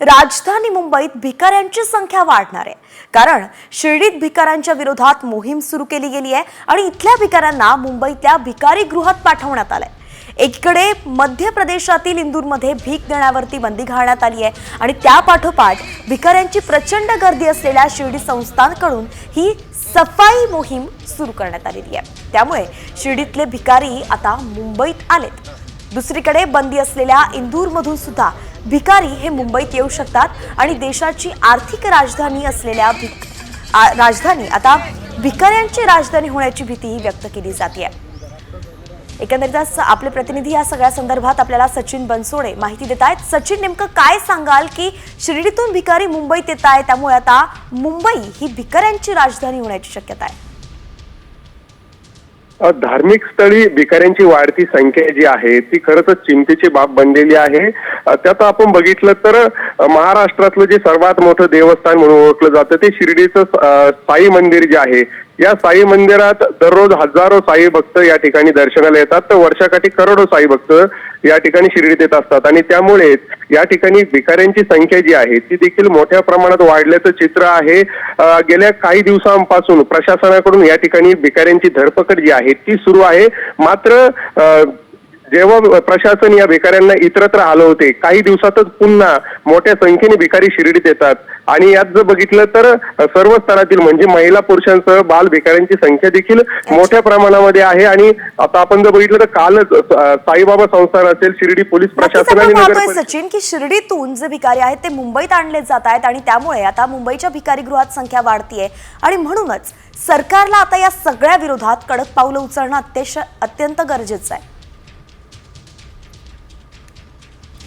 राजधानी मुंबईत भिकाऱ्यांची संख्या वाढणार आहे, कारण शिर्डीत भिकाऱ्यांच्या विरोधात मोहीम सुरू केली गेली आहे आणि इथल्या भिकाऱ्यांना मुंबईतल्या भिकारी गृहात पाठवण्यात आलंय। एकीकडे मध्य प्रदेशातील इंदूरमध्ये भीक देण्यावरती बंदी घालण्यात आली आहे आणि त्यापाठोपाठ भिकाऱ्यांची प्रचंड गर्दी असलेल्या शिर्डी संस्थांकडून ही सफाई मोहीम सुरू करण्यात आलेली आहे। त्यामुळे शिर्डीतले भिकारी आता मुंबईत आलेत। दुसरीकडे बंदी असलेल्या इंदूरमधून सुद्धा भिकारी हे मुंबईत येऊ शकतात आणि देशाची आर्थिक राजधानी असलेल्या राजधानी आता भिकाऱ्यांची राजधानी होण्याची भीती व्यक्त केली जाते। एकंदरीतच आपले प्रतिनिधी या सगळ्या संदर्भात आपल्याला सचिन बनसोडे माहिती देत आहेत। सचिन, नेमकं काय सांगाल की शिर्डीतून भिकारी मुंबईत येत आहेत, त्यामुळे आता मुंबई ही भिकाऱ्यांची राजधानी होण्याची शक्यता आहे? धार्मिक स्थळी भिकाऱ्यांची वाढती संख्या जी आहे ती खरंच चिंतेची बाब बनलेली आहे। त्यात आपण बघितलं तर महाराष्ट्रातलं जे सर्वात मोठं देवस्थान म्हणून ओळखलं जातं ते शिर्डीचं साई मंदिर जे आहे, या साई मंदिरात दररोज हजारो साई भक्त या ठिकाणी दर्शनाला येतात, तर वर्षाकाठी करोडो साई भक्त या ठिकाणी शिर्डीत येत असतात आणि त्यामुळे या ठिकाणी भिकाऱ्यांची संख्या जी आहे ती देखील मोठ्या प्रमाणात वाढल्याचं चित्र आहे। गेल्या काही दिवसांपासून प्रशासनाकडून या ठिकाणी भिकाऱ्यांची धरपकड जी आहे ती सुरू आहे। मात्र जेव्हा प्रशासन या भिकाऱ्यांना इतरत्र हलवते, काही दिवसातच पुन्हा मोठ्या संख्येने भिकारी शिर्डीत येतात आणि यात जर बघितलं तर सर्व स्तरातील म्हणजे महिला पुरुषांसह बाल भिकाऱ्यांची संख्या देखील मोठ्या प्रमाणामध्ये आहे। आणि आता आपण जर बघितलं तर कालच साईबाबा संस्थान असेल, शिर्डी पोलीस प्रशासन आणि नगर सचिन की शिर्डीतून जे भिकारी आहेत ते मुंबईत आणले जात आहेत आणि त्यामुळे आता मुंबईच्या भिकारी गृहात संख्या वाढतीये आणि म्हणूनच सरकारला आता या सगळ्या विरोधात कडक पावलं उचलणं अत्यंत गरजेचं आहे।